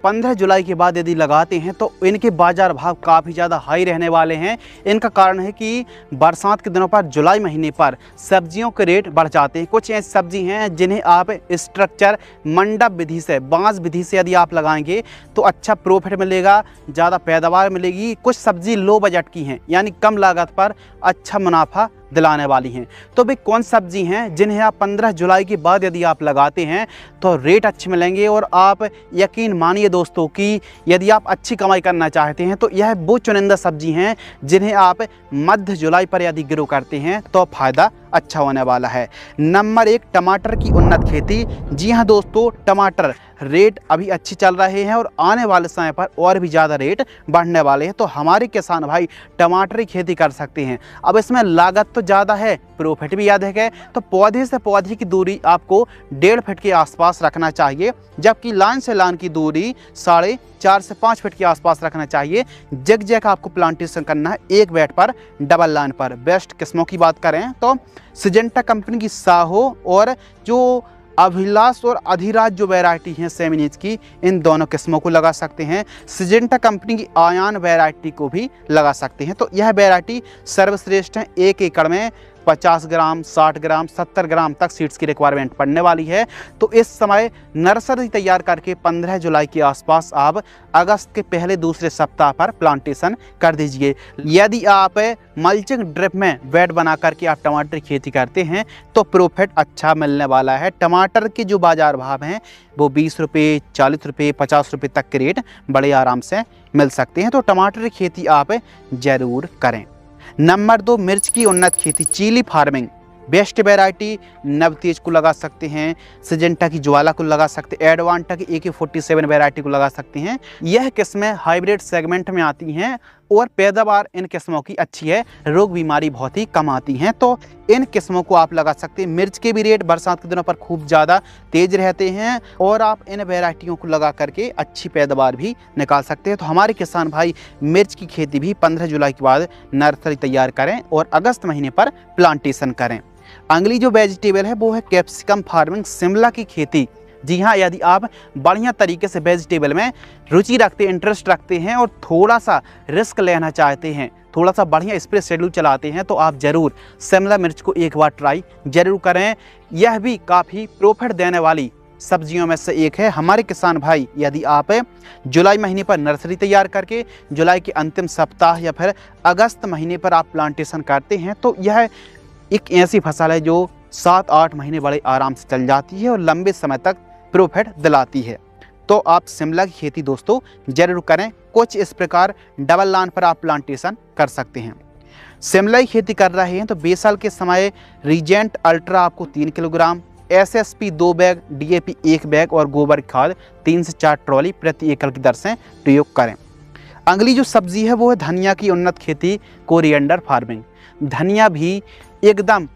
15 जुलाई के बाद यदि लगाते हैं तो इनके बाजार भाव काफ़ी ज़्यादा हाई रहने वाले हैं। इनका कारण है कि बरसात के दिनों पर जुलाई महीने पर सब्जियों के रेट बढ़ जाते हैं। कुछ ऐसी सब्जी हैं जिन्हें आप स्ट्रक्चर मंडप विधि से, बांस विधि से यदि आप लगाएंगे तो अच्छा प्रॉफिट मिलेगा, ज़्यादा पैदावार मिलेगी। कुछ सब्जी लो बजट की हैं, यानी कम लागत पर अच्छा मुनाफा दिलाने वाली हैं। तो वे कौन सब्जी हैं जिन्हें आप 15 जुलाई के बाद यदि आप लगाते हैं तो रेट अच्छे मिलेंगे। और आप यकीन मानिए दोस्तों कि यदि आप अच्छी कमाई करना चाहते हैं तो यह वो चुनिंदा सब्जी हैं जिन्हें आप मध्य जुलाई पर यदि ग्रो करते हैं तो फ़ायदा अच्छा होने वाला है। नंबर 1, टमाटर की उन्नत खेती। जी हाँ दोस्तों, टमाटर रेट अभी अच्छी चल रहे हैं और आने वाले समय पर और भी ज़्यादा रेट बढ़ने वाले हैं। तो हमारे किसान भाई टमाटर की खेती कर सकते हैं। अब इसमें लागत तो ज़्यादा है, प्रॉफिट भी अधिक है। तो पौधे से पौधे की दूरी आपको 1.5 फीट के आसपास रखना चाहिए, जबकि लाइन से लाइन की दूरी 4.5 से 5 फीट के आसपास रखना चाहिए। जग जग आपको प्लांटेशन करना है एक बेड पर, डबल लाइन पर। बेस्ट किस्मों की बात करें तो सिजेंटा कंपनी की साहो और जो अभिलाष और अधिराज जो वैरायटी हैं सेमिनीज की, इन दोनों किस्मों को लगा सकते हैं। सिजेंटा कंपनी की आयान वैरायटी को भी लगा सकते हैं। तो यह वैरायटी सर्वश्रेष्ठ है। 1 एकड़ में 50 ग्राम, 60 ग्राम, 70 ग्राम तक सीड्स की रिक्वायरमेंट पड़ने वाली है। तो इस समय नर्सरी तैयार करके 15 जुलाई के आसपास आप अगस्त के पहले दूसरे सप्ताह पर प्लांटेशन कर दीजिए। यदि आप मल्चिंग ड्रिप में बेड बना करके आप टमाटर की खेती करते हैं तो प्रॉफिट अच्छा मिलने वाला है। टमाटर के जो बाजार भाव हैं वो 20 रुपये, 40 रुपये, 50 रुपये तक के रेट बड़े आराम से मिल सकते हैं। तो टमाटर की खेती आप ज़रूर करें। नंबर 2, मिर्च की उन्नत खेती, chilli farming. Best variety Navtej को लगा सकते हैं, सिजेंटा की ज्वाला को लगा सकते हैं, एडवांटा की AK-47 वैरायटी को लगा सकते हैं। यह किस्में हाइब्रिड सेगमेंट में आती हैं और पैदावार इन किस्मों की अच्छी है, रोग बीमारी बहुत ही कम आती हैं। तो इन किस्मों को आप लगा सकते हैं। मिर्च के भी रेट बरसात के दिनों पर खूब ज़्यादा तेज रहते हैं और आप इन वैरायटियों को लगा करके अच्छी पैदावार भी निकाल सकते हैं। तो हमारे किसान भाई मिर्च की खेती भी 15 जुलाई के बाद नर्सरी तैयार करें और अगस्त महीने पर प्लांटेशन करें। अगली जो वेजिटेबल है वो है कैप्सिकम फार्मिंग, शिमला की खेती। जी हाँ, यदि आप बढ़िया तरीके से वेजिटेबल में रुचि रखते हैं, इंटरेस्ट रखते हैं और थोड़ा सा रिस्क लेना चाहते हैं, थोड़ा सा बढ़िया स्प्रे शेड्यूल चलाते हैं तो आप ज़रूर शिमला मिर्च को एक बार ट्राई ज़रूर करें। यह भी काफ़ी प्रॉफिट देने वाली सब्जियों में से एक है। हमारे किसान भाई यदि आप जुलाई महीने पर नर्सरी तैयार करके जुलाई के अंतिम सप्ताह या फिर अगस्त महीने पर आप प्लांटेशन करते हैं तो यह एक ऐसी फसल है जो 7-8 महीने बड़े आराम से चल जाती है और लंबे समय तक प्रॉफिट दिलाती है। तो आप शिमला की खेती दोस्तों जरूर करें। कुछ इस प्रकार डबल लाइन पर आप प्लांटेशन कर सकते हैं। शिमला की खेती कर रहे हैं तो बेसाल के समय रीजेंट अल्ट्रा आपको 3 kilogram, SSP 2 bag, DAP 1 bag और गोबर खाद 3 से 4 ट्रॉली प्रति एकड़ की दर से प्रयोग करें। अगली जो सब्जी है वो है धनिया की उन्नत खेती, कोरिएंडर फार्मिंग। धनिया भी एकदम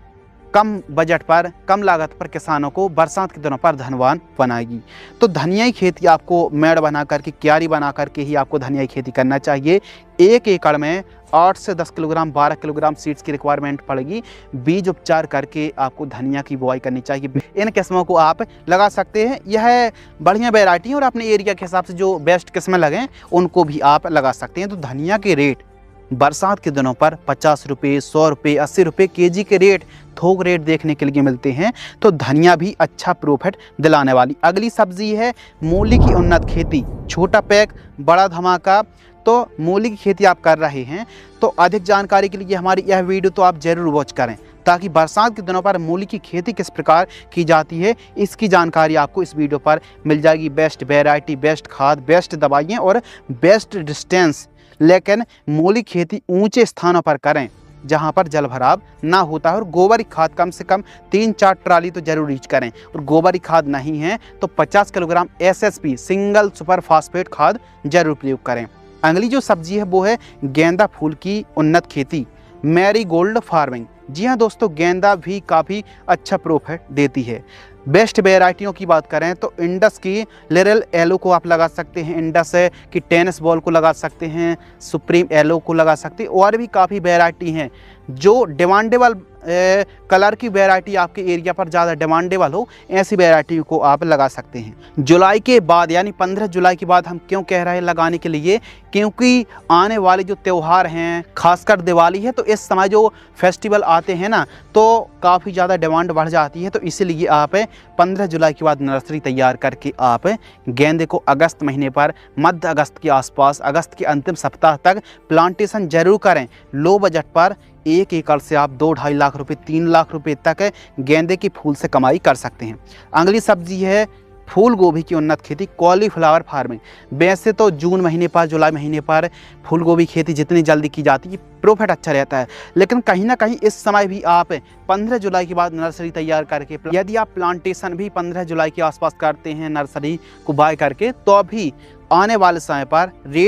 कम बजट पर, कम लागत पर किसानों को बरसात के दिनों पर धनवान बनाएगी। तो धनिया की खेती आपको मेड़ बना करके, क्यारी बना करके ही आपको धनिया की खेती करना चाहिए। 1 एकड़ में 8 से 10 किलोग्राम, 12 किलोग्राम सीड्स की रिक्वायरमेंट पड़ेगी। बीज उपचार करके आपको धनिया की बुआई करनी चाहिए। इन किस्मों को आप लगा सकते हैं। यह बढ़िया वैरायटी है और अपने एरिया के हिसाब से जो बेस्ट किस्में लगें उनको भी आप लगा सकते हैं। तो धनिया के रेट बरसात के दिनों पर 50 रुपये, 100 रुपये, 80 रुपये केजी के रेट, थोक रेट देखने के लिए मिलते हैं। तो धनिया भी अच्छा प्रॉफिट दिलाने वाली। अगली सब्जी है मूली की उन्नत खेती, छोटा पैक बड़ा धमाका। तो मूली की खेती आप कर रहे हैं तो अधिक जानकारी के लिए हमारी यह वीडियो तो आप जरूर वॉच करें, ताकि बरसात के दिनों पर मूली की खेती किस प्रकार की जाती है इसकी जानकारी आपको इस वीडियो पर मिल जाएगी। बेस्ट वैरायटी, बेस्ट खाद, बेस्ट दवाइयाँ और बेस्ट डिस्टेंस। लेकिन मूली खेती ऊंचे स्थानों पर करें जहां पर जल भराव ना होता है और गोबर की खाद कम से कम 3-4 ट्राली तो जरूर यूज करें। और गोबर की खाद नहीं है तो 50 kilogram SSP single super phosphate खाद जरूर प्रयोग करें। अगली जो सब्जी है वो है गेंदा फूल की उन्नत खेती, मैरीगोल्ड फार्मिंग। जी हाँ दोस्तों, गेंदा भी काफ़ी अच्छा प्रॉफिट देती है। बेस्ट वैरायटियों की बात करें तो इंडस की लिरिल येलो को आप लगा सकते हैं, इंडस की टेनिस बॉल को लगा सकते हैं, सुप्रीम येलो को लगा सकते हैं। और भी काफ़ी वैरायटी हैं जो डिमांडेबल कलर की वैरायटी आपके एरिया पर ज़्यादा डिमांडेबल हो, ऐसी वैरायटी को आप लगा सकते हैं। जुलाई के बाद यानी 15 जुलाई के बाद हम क्यों कह रहे हैं लगाने के लिए, क्योंकि आने वाले जो त्यौहार हैं, खासकर दिवाली है, तो इस समय जो फेस्टिवल आते हैं ना, तो काफ़ी ज़्यादा डिमांड बढ़ जाती है। तो इसलिए आप 15 जुलाई के बाद नर्सरी तैयार करके आप गेंदे को अगस्त महीने पर, मध्य अगस्त के आसपास, अगस्त के अंतिम सप्ताह तक प्लांटेशन जरूर करें। लो बजट पर 1 एकड़ से आप 2-2.5 लाख रुपए, 3 लाख रुपए तक गेंदे की फूल से कमाई कर सकते हैं। अगली सब्जी है फूल गोभी की उन्नत खेती, कॉलीफ्लावर फार्मिंग। वैसे तो जून महीने पर, जुलाई महीने पर फूल गोभी खेती जितनी जल्दी की जाती है, प्रॉफिट अच्छा रहता है, लेकिन कहीं ना कहीं इस समय भी आप 15 जुलाई के बाद नर्सरी तैयार करके, यदि आप प्लांटेशन भी 15 जुलाई के आसपास करते हैं नर्सरी को बाय करके, तो भी आने वाले समय पर रेट